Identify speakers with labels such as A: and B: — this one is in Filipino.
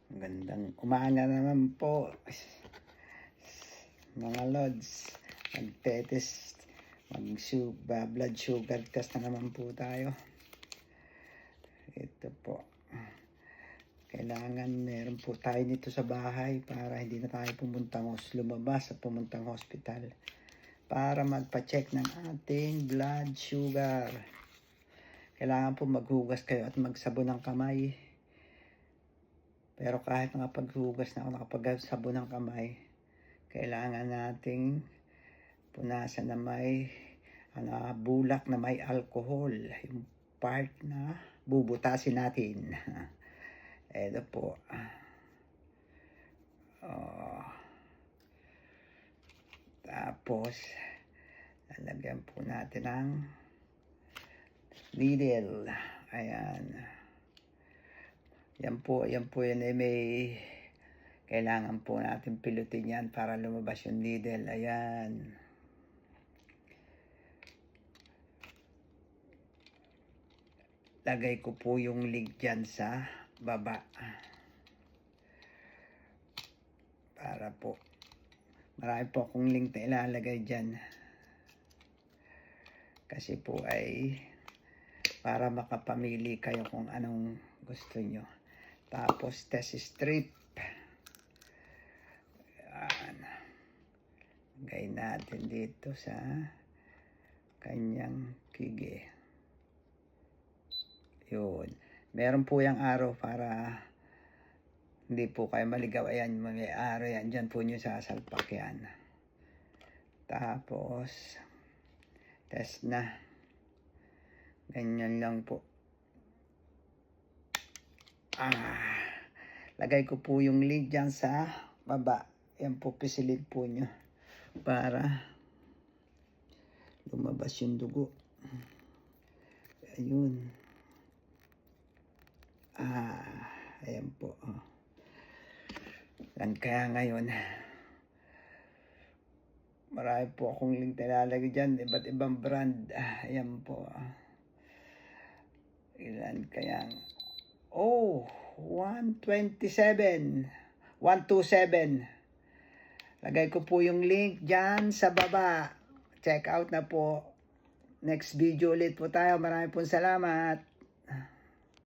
A: Magandang umaga naman po, mga lods. Magte-test, blood sugar test na naman po tayo. Ito po. Kailangan meron po tayo nito sa bahay para hindi na tayo lumabas at pumuntang hospital para magpa-check ng ating blood sugar. Kailangan po maghugas kayo at magsabon ng kamay. Pero kahit nakapaghugas na ako, nakapagsabon ng kamay, kailangan nating punasan na may bulak na may alcohol, yung part na bubutasin natin. Ito po. Tapos lalagyan po natin ng needle. Ayan. Yan po yan ay may kailangan po natin pilutin yan para lumabas yung needle. Ayan. Lagay ko po yung link dyan sa baba. Para po. Marami po akong link na ilalagay dyan. Kasi po ay para makapamili kayo kung anong gusto nyo. Tapos test strip. Ayan. Lagay natin dito sa kanyang kige. Yun. Meron po yung araw para hindi po kayo maligaw. Ayan, may araw yan. Diyan po nyo sasalpak yan. Tapos, test na. Ganyan lang po. Lagay ko po yung link dyan sa baba. Yan po, pisilid po nyo para lumabas yung dugo. Ayun. Ayan po. Kaya ngayon, marami po akong link na lalagay dyan. Iba't ibang brand. Ayan po. Ilan kaya? 127. Lagay ko po yung link dyan sa baba. Check out na po. Next video ulit po tayo. Marami pong salamat.